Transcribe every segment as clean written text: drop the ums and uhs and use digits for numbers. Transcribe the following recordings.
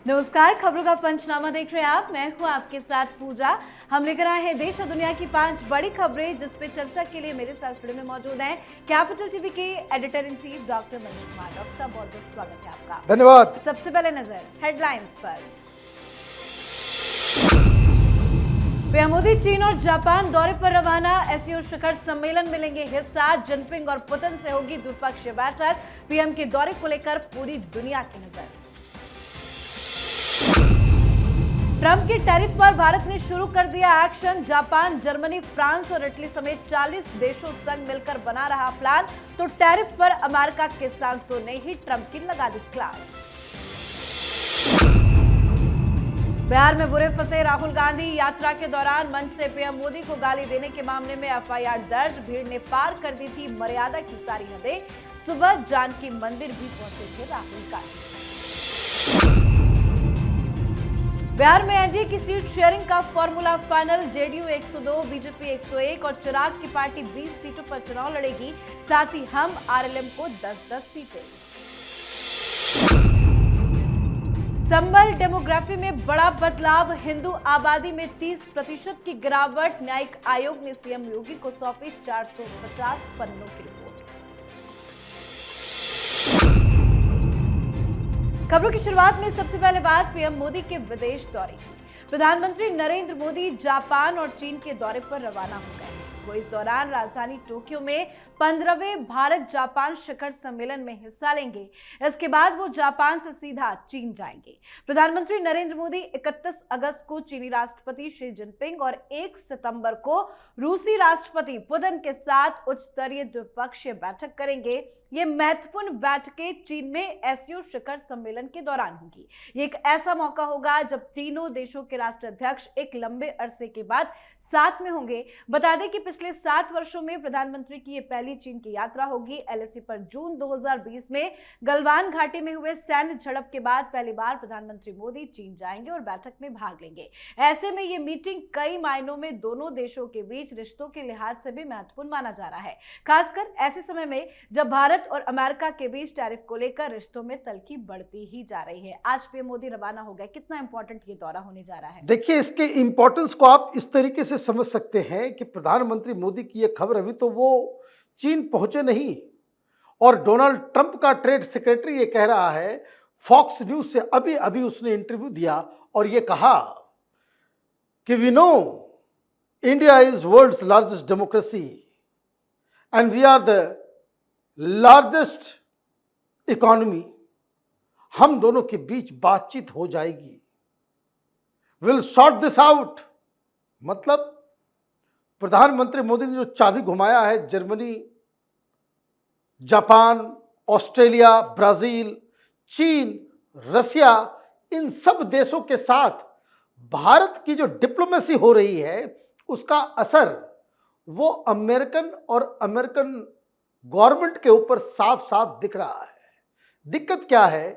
नमस्कार, खबरों का पंचनामा देख रहे हैं आप। मैं हूं आपके साथ पूजा। हम लेकर आए हैं देश और दुनिया की 5 बड़ी खबरें जिस पे चर्चा के लिए मेरे साथ स्टूडियो में मौजूद हैं कैपिटल टीवी के editor in chief doctor Manish Kumar. Doctor साहब, बहुत बहुत स्वागत है आपका। धन्यवाद। सबसे पहले नजर हेडलाइंस पर। पीएम मोदी चीन और जापान दौरे पर रवाना। एससीओ शिखर सम्मेलन में लेंगे हिस्सा। जिनपिंग और पुतिन से होगी द्विपक्षीय बैठक। पीएम के दौरे को लेकर पूरी दुनिया की नजर। ट्रंप के टैरिफ पर भारत ने शुरू कर दिया एक्शन। जापान, जर्मनी, फ्रांस और इटली समेत 40 देशों संग मिलकर बना रहा प्लान। तो टैरिफ पर अमेरिका के सांसदों ने ही ट्रंप की लगा दी क्लास। बिहार में बुरे फंसे राहुल गांधी। यात्रा के दौरान मंच से पीएम मोदी को गाली देने के मामले में एफआईआर दर्ज। भीड़ ने पार कर दी थी मर्यादा की सारी हदें। सुबह जानकी मंदिर भी पहुंचे थे राहुल गांधी। बिहार में एनडीए की सीट शेयरिंग का फॉर्मूला फाइनल। जेडीयू 102, बीजेपी 101 और चिराग की पार्टी 20 सीटों पर चुनाव लड़ेगी। साथ ही हम आरएलएम को 10-10 सीटें। संबल डेमोग्राफी में बड़ा बदलाव। हिंदू आबादी में 30% की गिरावट। न्यायिक आयोग ने सीएम योगी को सौंपी 450 पन्नों की रिपोर्ट। खबरों की शुरुआत में सबसे पहले बात पीएम मोदी के विदेश दौरे की। प्रधानमंत्री नरेंद्र मोदी जापान और चीन के दौरे पर रवाना हो गए हैं। वो इस दौरान राजधानी टोक्यो में 15वें भारत जापान शिखर सम्मेलन में हिस्सा लेंगे। इसके बाद वो जापान से सीधा चीन जाएंगे। प्रधानमंत्री नरेंद्र मोदी 31 अगस्त को चीनी राष्ट्रपति शी जिनपिंग और 1 सितंबर को रूसी राष्ट्रपति पुतिन के साथ उच्च स्तरीय द्विपक्षीय बैठक करेंगे। ये महत्वपूर्ण बैठकें चीन में एससीओ शिखर सम्मेलन के दौरान होगी। ये एक ऐसा मौका होगा जब तीनों देशों के राष्ट्राध्यक्ष एक लंबे अरसे के बाद साथ में होंगे। बता दें कि पिछले 7 वर्षों में प्रधानमंत्री की ये पहली चीन की यात्रा होगी। एलएसी पर जून 2020 में गलवान घाटी में हुए सैन्य झड़प के बाद पहली बार प्रधानमंत्री मोदी चीन जाएंगे और बैठक में भाग लेंगे। ऐसे में ये मीटिंग कई मायनों में दोनों देशों के बीच रिश्तों के लिहाज से भी महत्वपूर्ण माना जा रहा है, खासकर ऐसे समय में जब भारत और अमेरिका के बीच टैरिफ को लेकर रिश्तों में तल्खी बढ़ती ही जा रही है। आज पीएम मोदी रवाना हो गए। कितना इंपॉर्टेंट ये दौरा होने जा रहा है? देखिए, इसके इंपॉर्टेंस को आप इस तरीके से समझ सकते हैं कि प्रधानमंत्री मोदी की यह खबर, अभी तो वो चीन पहुंचे नहीं और डोनाल्ड ट्रंप का ट्रेड सेक्रेटरी ये कह रहा है, फॉक्स न्यूज से अभी अभी उसने इंटरव्यू दिया और ये कहा कि we know India is world's largest democracy and we are the largest economy. हम दोनों के बीच बातचीत हो जाएगी। Will sort this out. मतलब प्रधानमंत्री मोदी ने जो चाबी घुमाया है जर्मनी, जापान, ऑस्ट्रेलिया, ब्राजील, चीन, रसिया, इन सब देशों के साथ भारत की जो डिप्लोमेसी हो रही है उसका असर वो अमेरिकन गवर्नमेंट के ऊपर साफ साफ दिख रहा है। दिक्कत क्या है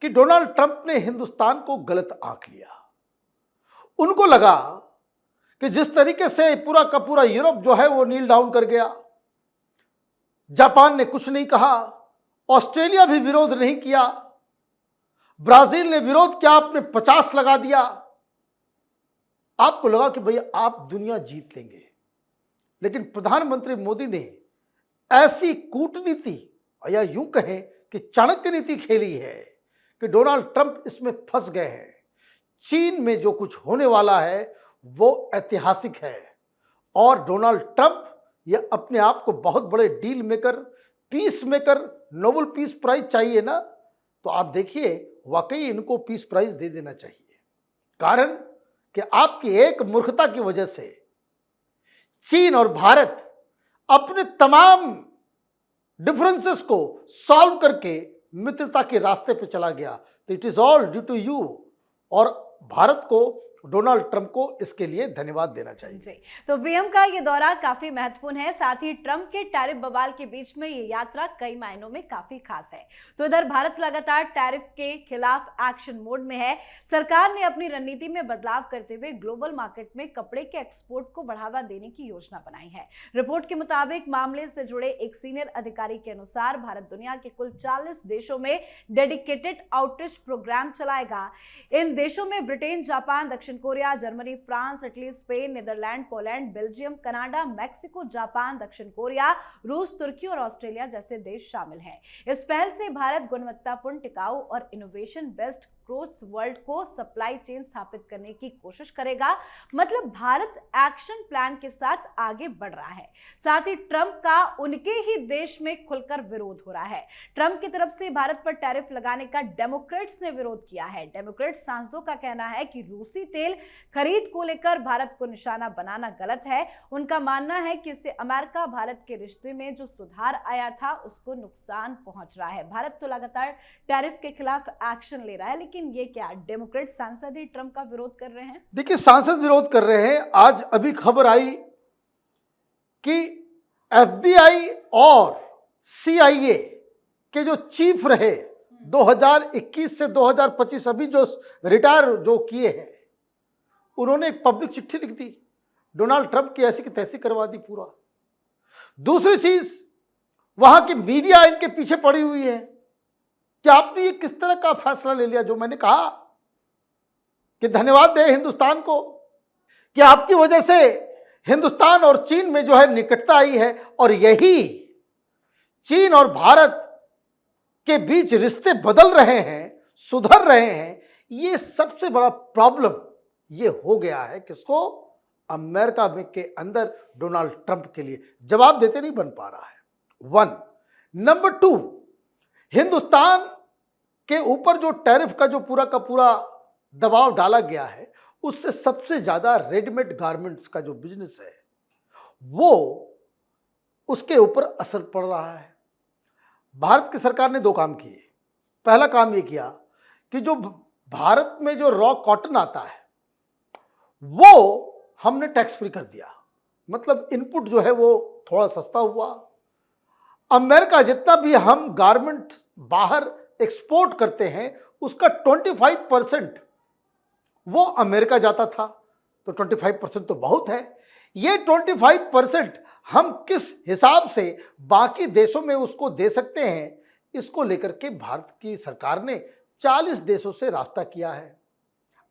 कि डोनाल्ड ट्रंप ने हिंदुस्तान को गलत आंक लिया। उनको लगा कि जिस तरीके से पूरा का पूरा यूरोप जो है वो नील डाउन कर गया, जापान ने कुछ नहीं कहा, ऑस्ट्रेलिया भी विरोध नहीं किया, ब्राजील ने विरोध किया, आपने 50 लगा दिया। आपको लगा कि भैया आप दुनिया जीत लेंगे। लेकिन प्रधानमंत्री मोदी ने ऐसी कूटनीति या यूं कहें कि चाणक्य नीति खेली है कि डोनाल्ड ट्रंप इसमें फंस गए हैं। चीन में जो कुछ होने वाला है वो ऐतिहासिक है और डोनाल्ड ट्रंप ये अपने आप को बहुत बड़े deal maker, peace maker, Nobel peace prize चाहिए ना, तो आप देखिए वाकई इनको पीस प्राइज दे देना चाहिए। कारण कि आपकी एक मूर्खता की वजह से चीन और भारत अपने तमाम डिफरेंसेस को सॉल्व करके मित्रता के रास्ते पे चला गया। तो it is all due to you. और भारत को डोनाल्ड ट्रंप को इसके लिए धन्यवाद देना चाहिए। जी, तो पीएम का ये दौरा काफी महत्वपूर्ण है। साथ ही ट्रंप के टैरिफ बवाल के बीच में ये यात्रा कई मायनों में काफी खास है। तो इधर भारत लगातार टैरिफ के खिलाफ एक्शन मोड में है। सरकार ने अपनी रणनीति में बदलाव करते हुए ग्लोबल मार्केट में कपड़े के एक्सपोर्ट को बढ़ावा देने की योजना बनाई है। रिपोर्ट के मुताबिक मामले से जुड़े एक सीनियर अधिकारी के अनुसार भारत दुनिया के कुल 40 देशों में डेडिकेटेड आउटरीच प्रोग्राम चलाएगा। इन देशों में ब्रिटेन, जापान, दक्षिण Korea, Germany, France, Italy, Spain, Netherlands, Poland, Belgium, Canada, Mexico, Japan, दक्षिण कोरिया, रूस, तुर्की और ऑस्ट्रेलिया जैसे देश शामिल हैं। इस पहल से भारत गुणवत्तापूर्ण, टिकाऊ और इनोवेशन बेस्ड क्रॉस वर्ल्ड को सप्लाई चेन स्थापित करने की कोशिश करेगा। मतलब भारत एक्शन प्लान के साथ आगे बढ़ रहा है। साथ ही ट्रंप का उनके ही देश में खुलकर विरोध हो रहा है। ट्रंप की तरफ से भारत पर टैरिफ लगाने का डेमोक्रेट्स ने विरोध किया है। डेमोक्रेट सांसदों का कहना है कि रूसी तेल खरीद को लेकर भारत को निशाना बनाना गलत है। उनका मानना है कि इससे अमेरिका भारत के रिश्ते में जो सुधार आया था उसको नुकसान पहुंच रहा है। भारत तो लगातार टैरिफ के खिलाफ एक्शन ले रहा है, लेकिन ये क्या डेमोक्रेट सांसद ही ट्रंप का विरोध कर रहे हैं? देखिए, सांसद विरोध कर रहे हैं। आज अभी खबर आई कि एफबीआई और सीआईए के जो चीफ रहे 2021 से 2025, अभी जो रिटायर जो किए हैं, उन्होंने एक पब्लिक चिट्ठी लिख दी, डोनाल्ड ट्रंप की ऐसी की तैसी करवा दी पूरा। दूसरी चीज, वहां की मीडिया इनके पीछे पड़ी हुई है कि आपने ये किस तरह का फैसला ले लिया। जो मैंने कहा कि धन्यवाद दे हिंदुस्तान को कि आपकी वजह से हिंदुस्तान और चीन में जो है निकटता आई है, और यही चीन और भारत के बीच रिश्ते बदल रहे हैं, सुधर रहे हैं। ये सबसे बड़ा प्रॉब्लम ये हो गया है किसको? अमेरिका में के अंदर डोनाल्ड ट्रंप के लिए जवाब देते नहीं बन पा रहा है। 1 नंबर 2, हिंदुस्तान के ऊपर जो टैरिफ का जो पूरा का पूरा दबाव डाला गया है, उससे सबसे ज्यादा रेडीमेड गारमेंट्स का जो बिजनेस है वो उसके ऊपर असर पड़ रहा है। भारत की सरकार ने 2 काम किए। पहला काम ये किया कि जो भारत में जो रॉ कॉटन आता है वो हमने टैक्स फ्री कर दिया। मतलब इनपुट जो है वो थोड़ा सस्ता हुआ। अमेरिका जितना भी हम गारमेंट बाहर एक्सपोर्ट करते हैं उसका 25% वो अमेरिका जाता था, तो 25% तो बहुत है। ये 25% हम किस हिसाब से बाकी देशों में उसको दे सकते हैं, इसको लेकर के भारत की सरकार ने 40 देशों से राब्ता किया है।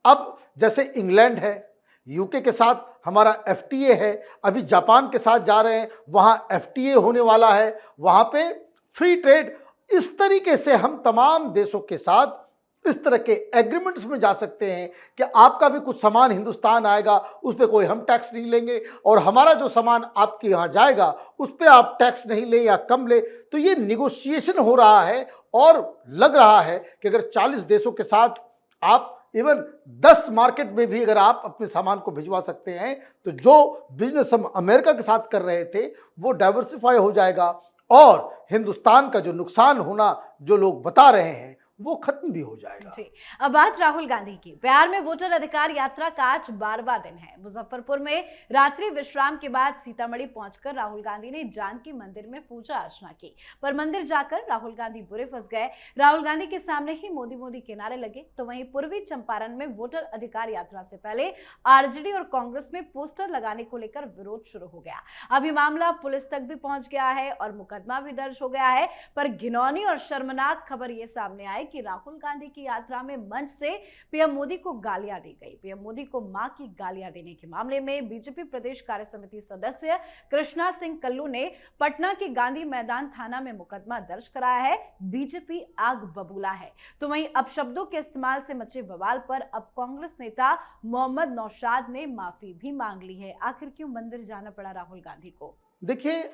अब जैसे इंग्लैंड है, यूके के साथ हमारा एफटीए है, अभी जापान के साथ जा रहे हैं, वहाँ एफटीए होने वाला है, वहाँ पे फ्री ट्रेड। इस तरीके से हम तमाम देशों के साथ इस तरह के एग्रीमेंट्स में जा सकते हैं कि आपका भी कुछ सामान हिंदुस्तान आएगा, उस पर कोई हम टैक्स नहीं लेंगे, और हमारा जो सामान आपके यहाँ जाएगा उस पर आप टैक्स नहीं ले या कम ले। तो ये निगोशिएशन हो रहा है, और लग रहा है कि अगर 40 देशों के साथ आप इवन 10 मार्केट में भी अगर आप अपने सामान को भिजवा सकते हैं, तो जो बिजनेस हम अमेरिका के साथ कर रहे थे वो डाइवर्सिफाई हो जाएगा, और हिंदुस्तान का जो नुकसान होना जो लोग बता रहे हैं वो खत्म भी हो जाएगा। जी, अब बात राहुल गांधी की। बिहार में वोटर अधिकार यात्रा का आज 12वां दिन है। मुजफ्फरपुर में रात्रि विश्राम के बाद सीतामढ़ी पहुंचकर राहुल गांधी ने जानकी मंदिर में पूजा अर्चना की, पर मंदिर जाकर राहुल गांधी बुरे फंस गए। राहुल गांधी के सामने ही मोदी मोदी के नारे लगे। तो वहीं पूर्वी चंपारण में वोटर अधिकार यात्रा से पहले आरजेडी और कांग्रेस में पोस्टर लगाने को लेकर विरोध शुरू हो गया। अभी मामला पुलिस तक भी पहुंच गया है और मुकदमा भी दर्ज हो गया है। पर घिनौनी और शर्मनाक खबर यह सामने आई कि राहुल गांधी की यात्रा में मंच से पीएम मोदी को गालियां दी गई। पीएम मोदी को मां की गालियां देने के मामले में बीजेपी प्रदेश कार्य समिति सदस्य कृष्णा सिंह कल्लू ने पटना के गांधी मैदान थाना में मुकदमा दर्ज कराया है। बीजेपी आग बबूला है। तो वहीं अपशब्दों के इस्तेमाल से मचे बवाल पर अब कांग्रेस नेता मोहम्मद नौशाद ने माफी भी मांग ली है। आखिर क्यों मंदिर जाना पड़ा राहुल गांधी को? देखिए,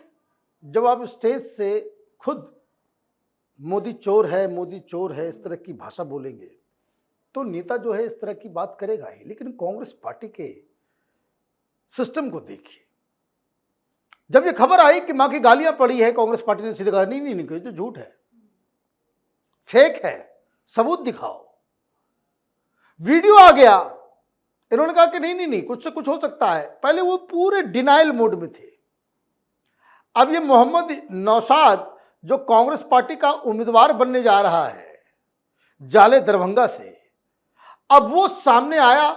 जब आप स्टेज से खुद मोदी चोर है, मोदी चोर है, इस तरह की भाषा बोलेंगे तो नेता जो है इस तरह की बात करेगा ही। लेकिन कांग्रेस पार्टी के सिस्टम को देखिए। जब ये खबर आई कि मां की गालियां पड़ी है, कांग्रेस पार्टी ने सीधे कहा नहीं नहीं नहीं, तो झूठ है, फेक है, सबूत दिखाओ। वीडियो आ गया इन्होंने कहा कि नहीं नहीं नहीं, कुछ से कुछ हो सकता है। पहले वो पूरे डिनाइल मोड में थे। अब ये मोहम्मद नौशाद जो कांग्रेस पार्टी का उम्मीदवार बनने जा रहा है जाले दरभंगा से, अब वो सामने आया,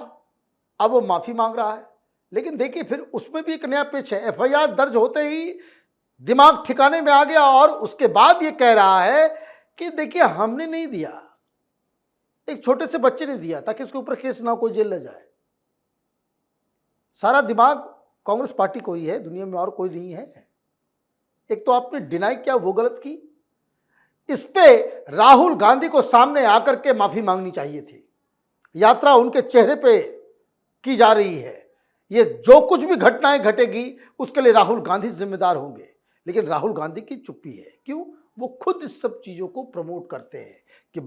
अब वो माफी मांग रहा है। लेकिन देखिए फिर उसमें भी एक नया पेच है। एफआईआर दर्ज होते ही दिमाग ठिकाने में आ गया और उसके बाद ये कह रहा है कि देखिए हमने नहीं दिया, एक छोटे से बच्चे ने दिया ताकि उसके ऊपर केस ना हो, कोई जेल न जाए। सारा दिमाग कांग्रेस पार्टी को ही है, दुनिया में और कोई नहीं है। एक तो आपने डिनाई किया, वो गलत की। इस पे राहुल गांधी को सामने आकर के माफी मांगनी चाहिए थी। यात्रा उनके चेहरे पे की जा रही है। ये जो कुछ भी घटनाएं घटेगी उसके लिए राहुल गांधी जिम्मेदार होंगे। लेकिन राहुल गांधी की चुप्पी है। क्यों? वो खुद इस सब चीजों को प्रमोट करते हैं कि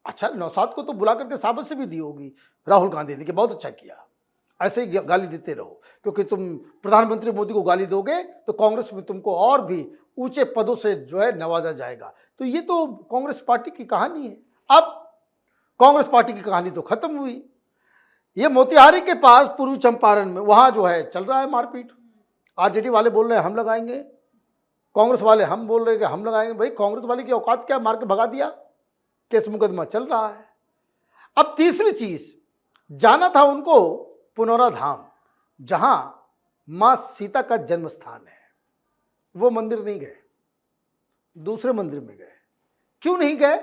अच्छा, नौशाद को तो बुला करके शाबाशी भी दी होगी राहुल गांधी ने कि बहुत अच्छा किया, ऐसे ही गाली देते रहो, क्योंकि तुम प्रधानमंत्री मोदी को गाली दोगे तो कांग्रेस में तुमको और भी ऊंचे पदों से जो है नवाजा जाएगा। तो ये तो कांग्रेस पार्टी की कहानी है। अब कांग्रेस पार्टी की कहानी तो खत्म हुई। ये मोतिहारी के पास पूर्वी चंपारण में वहां जो है चल रहा है मारपीट। आरजेडी वाले बोल रहे हैं हम लगाएंगे, कांग्रेस वाले हम बोल रहे हैं कि हम लगाएंगे। भाई कांग्रेस वाले की औकात क्या, मार के भगा दिया, केस मुकदमा चल रहा है। अब तीसरी चीज, जाना था उनको पुनौरा धाम जहां मां सीता का जन्म स्थान है। वो मंदिर नहीं गए, दूसरे मंदिर में गए। क्यों नहीं गए?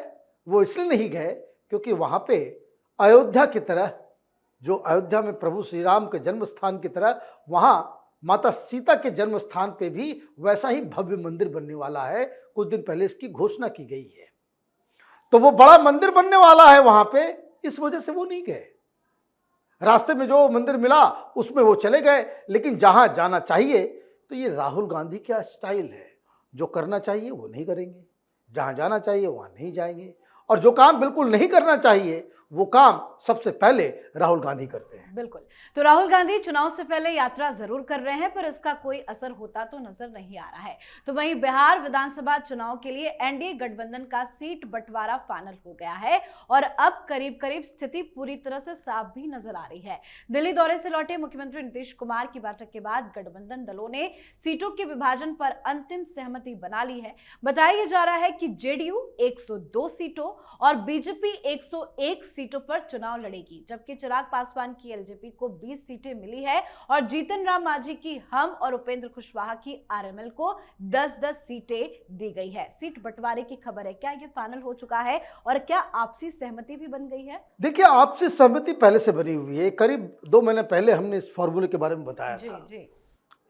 वो इसलिए नहीं गए क्योंकि वहां पे अयोध्या की तरह, जो अयोध्या में प्रभु श्री राम के जन्म स्थान की तरह, वहां माता सीता के जन्म स्थान पे भी वैसा ही भव्य मंदिर बनने वाला है। कुछ दिन पहले इसकी घोषणा की गई है। तो वो बड़ा मंदिर बनने वाला है वहां पे, इस वजह से वो नहीं गए। रास्ते में जो मंदिर मिला उसमें वो चले गए। लेकिन जहां जाना चाहिए, तो ये राहुल गांधी का स्टाइल है, जो करना चाहिए वो नहीं करेंगे, जहां जाना चाहिए वहां नहीं जाएंगे, और जो काम बिल्कुल नहीं करना चाहिए वो काम सबसे पहले राहुल गांधी करते हैं। बिल्कुल। तो राहुल गांधी चुनाव से पहले यात्रा जरूर कर रहे हैं, पर इसका कोई असर होता तो नजर नहीं आ रहा है। तो वहीं बिहार विधानसभा चुनाव के लिए एनडीए गठबंधन का सीट बंटवारा फाइनल हो गया है और अब करीब करीब स्थिति पूरी तरह से साफ भी नजर आ रही है। दिल्ली दौरे से लौटे मुख्यमंत्री नीतीश कुमार की बैठक के बाद गठबंधन दलों ने सीटों के विभाजन पर अंतिम सहमति बना ली है। बताया जा रहा है कि जेडीयू 102 सीटों और बीजेपी 101 सीटों पर चुनाव लड़ेगी, जबकि चिराग पासवान की एलजेपी को 20 सीटें मिली है और जीतन राम मांझी की हम और उपेंद्र कुशवाहा की आरएमएल को 10-10 सीटें दी गई है। सीट बंटवारे की खबर है, क्या ये फाइनल हो चुका है और क्या आपसी सहमति भी बन गई है? देखिए, आपसी सहमति पहले से बनी हुई है। करीब 2 महीने पहले हमने इस फॉर्मूले के बारे में बताया था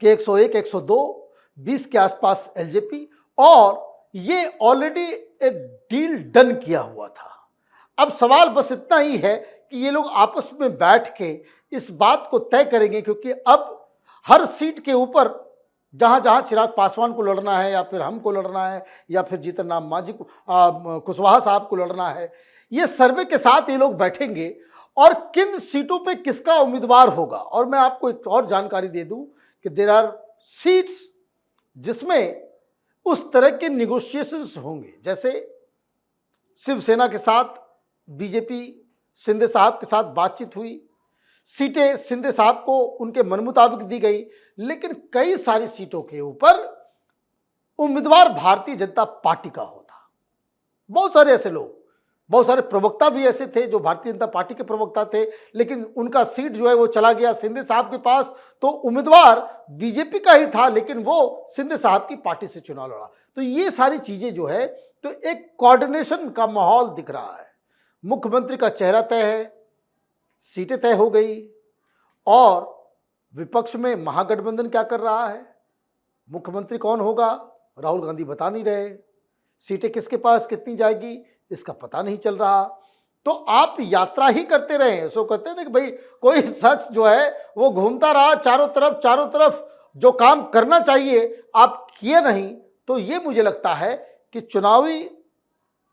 कि 101, 102, 20 के आसपास एलजेपी, और ये ऑलरेडी एक डील डन किया हुआ था। अब सवाल बस इतना ही है कि ये लोग आपस में बैठ के इस बात को तय करेंगे, क्योंकि अब हर सीट के ऊपर जहां जहां चिराग पासवान को लड़ना है, या फिर हमको लड़ना है, या फिर जीतन राम मांझी को, कुशवाहा साहब को लड़ना है, ये सर्वे के साथ ये लोग बैठेंगे और किन सीटों पे किसका उम्मीदवार होगा। और मैं आपको एक और जानकारी दे दूं कि देयर आर सीट्स जिसमें उस तरह के निगोशिएशंस होंगे, जैसे शिवसेना के साथ बीजेपी शिंदे साहब के साथ बातचीत हुई, सीटें शिंदे साहब को उनके मन मुताबिक दी गई, लेकिन कई सारी सीटों के ऊपर उम्मीदवार भारतीय जनता पार्टी का होता। बहुत सारे ऐसे लोग, बहुत सारे प्रवक्ता भी ऐसे थे जो भारतीय जनता पार्टी के प्रवक्ता थे, लेकिन उनका सीट जो है वो चला गया शिंदे साहब के पास, तो उम्मीदवार बीजेपी का ही था, लेकिन वो शिंदे साहब की पार्टी से चुनाव लड़ा। तो ये सारी चीजें जो है, तो एक कोऑर्डिनेशन का माहौल दिख रहा है। मुख्यमंत्री का चेहरा तय है, सीटें तय हो गई, और विपक्ष में महागठबंधन क्या कर रहा है, मुख्यमंत्री कौन होगा राहुल गांधी बता नहीं रहे, सीटें किसके पास कितनी जाएगी इसका पता नहीं चल रहा। तो आप यात्रा ही करते रहे। सो कहते हैं कि भाई कोई शख्स जो है वो घूमता रहा चारों तरफ, जो काम करना चाहिए आप किए नहीं। तो ये मुझे लगता है कि चुनावी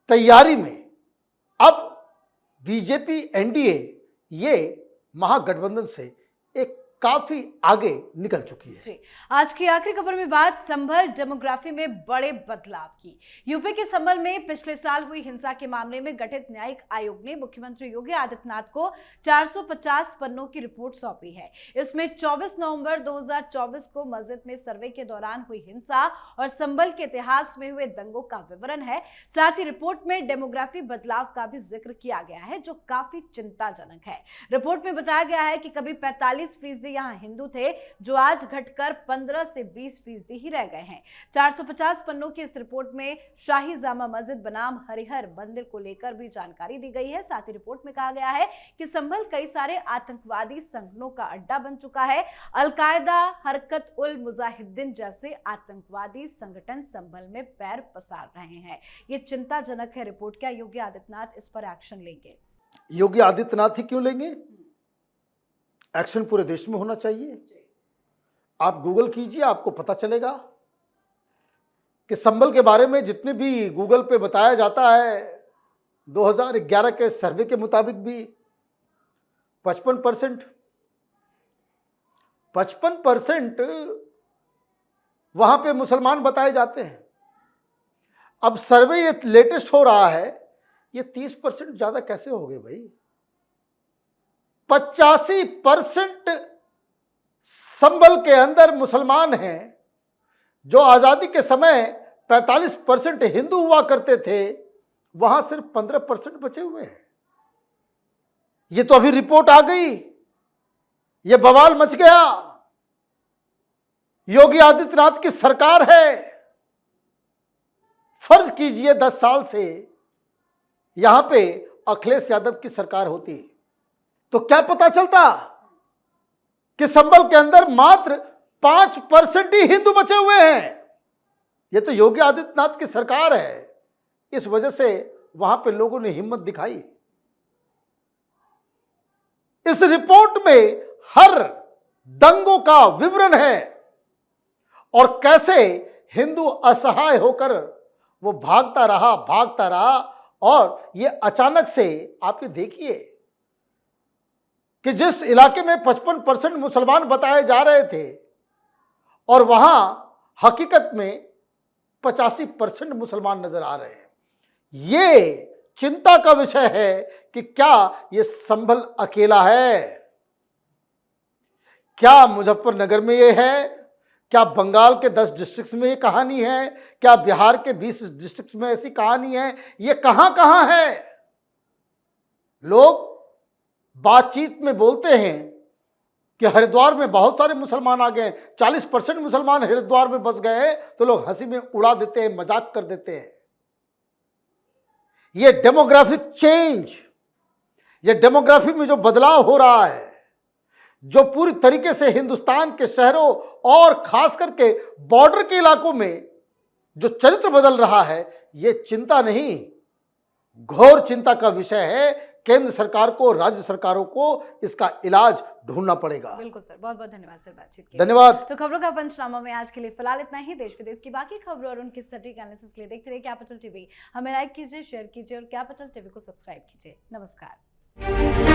तैयारी में अब बीजेपी एनडीए ये महागठबंधन से एक काफी आगे निकल चुकी है। जी, आज की आखिरी खबर में बात संभल डेमोग्राफी में बड़े बदलाव की। यूपी के संभल में पिछले साल हुई हिंसा के मामले में गठित न्यायिक आयोग ने मुख्यमंत्री योगी आदित्यनाथ को 450 पन्नों की रिपोर्ट सौंपी है। इसमें 24 नवंबर 2024 को मस्जिद में सर्वे के दौरान हुई हिंसा और संभल के इतिहास में हुए दंगों का विवरण है। साथ ही रिपोर्ट में डेमोग्राफी बदलाव का भी जिक्र किया गया है, जो काफी चिंताजनक है। रिपोर्ट में बताया गया है कि कभी 45% यहाँ हिंदू थे, जो आज घटकर 15 से 20% ही रह गए हैं। 450 पन्नों की इस रिपोर्ट में शाही जामा मस्जिद बनाम हरिहर मंदिर को लेकर भी जानकारी दी गई है। साथ ही रिपोर्ट में कहा गया है कि संभल कई सारे आतंकवादी संगठनों का अड्डा बन चुका है। अलकायदा, हरकत उल मुजाहिदीन जैसे आतंकवादी संगठन संभल में पैर पसार रहे हैं। ये चिंताजनक है रिपोर्ट। क्या योगी आदित्यनाथ इस पर एक्शन लेंगे? योगी आदित्यनाथ ही क्यों लेंगे? एक्शन पूरे देश में होना चाहिए। आप गूगल कीजिए, आपको पता चलेगा कि संभल के बारे में जितने भी गूगल पे बताया जाता है, 2011 के सर्वे के मुताबिक भी 55% वहां पे मुसलमान बताए जाते हैं। अब सर्वे ये लेटेस्ट हो रहा है, ये 30% ज्यादा कैसे हो गए भाई? 85% संभल के अंदर मुसलमान हैं। जो आजादी के समय 45% हिंदू हुआ करते थे, वहां सिर्फ 15% बचे हुए हैं। ये तो अभी रिपोर्ट आ गई, ये बवाल मच गया। योगी आदित्यनाथ की सरकार है। फर्ज कीजिए 10 साल से यहां पे अखिलेश यादव की सरकार होती, तो क्या पता चलता कि संभल के अंदर मात्र 5% ही हिंदू बचे हुए हैं। यह तो योगी आदित्यनाथ की सरकार है, इस वजह से वहां पे लोगों ने हिम्मत दिखाई। इस रिपोर्ट में हर दंगों का विवरण है और कैसे हिंदू असहाय होकर वो भागता रहा और ये अचानक से आप ये देखिए कि जिस इलाके में 55% मुसलमान बताए जा रहे थे और वहां हकीकत में 85% मुसलमान नजर आ रहे हैं। ये चिंता का विषय है कि क्या ये संभल अकेला है? क्या मुजफ्फरनगर में ये है? क्या बंगाल के 10 डिस्ट्रिक्ट्स में ये कहानी है? क्या बिहार के 20 डिस्ट्रिक्ट्स में ऐसी कहानी है? ये कहां है? लोग बातचीत में बोलते हैं कि हरिद्वार में बहुत सारे मुसलमान आ गए, 40% मुसलमान हरिद्वार में बस गए, तो लोग हंसी में उड़ा देते हैं, मजाक कर देते हैं। ये डेमोग्राफिक चेंज, ये डेमोग्राफी में जो बदलाव हो रहा है, जो पूरी तरीके से हिंदुस्तान के शहरों और खास करके बॉर्डर के इलाकों में जो चरित्र बदल रहा है, ये चिंता नहीं, घोर चिंता का विषय है। केंद्र सरकार को, राज्य सरकारों को इसका इलाज ढूंढना पड़ेगा। बिल्कुल सर, बहुत बहुत धन्यवाद सर बातचीत के लिए। धन्यवाद। तो खबरों का पंचनामा में आज के लिए फिलहाल इतना ही। देश विदेश की बाकी खबरों और उनकी सटीक एनालिसिस के लिए देखते रहिए कैपिटल टीवी। हमें लाइक कीजिए, शेयर कीजिए और कैपिटल टीवी को सब्सक्राइब कीजिए। नमस्कार।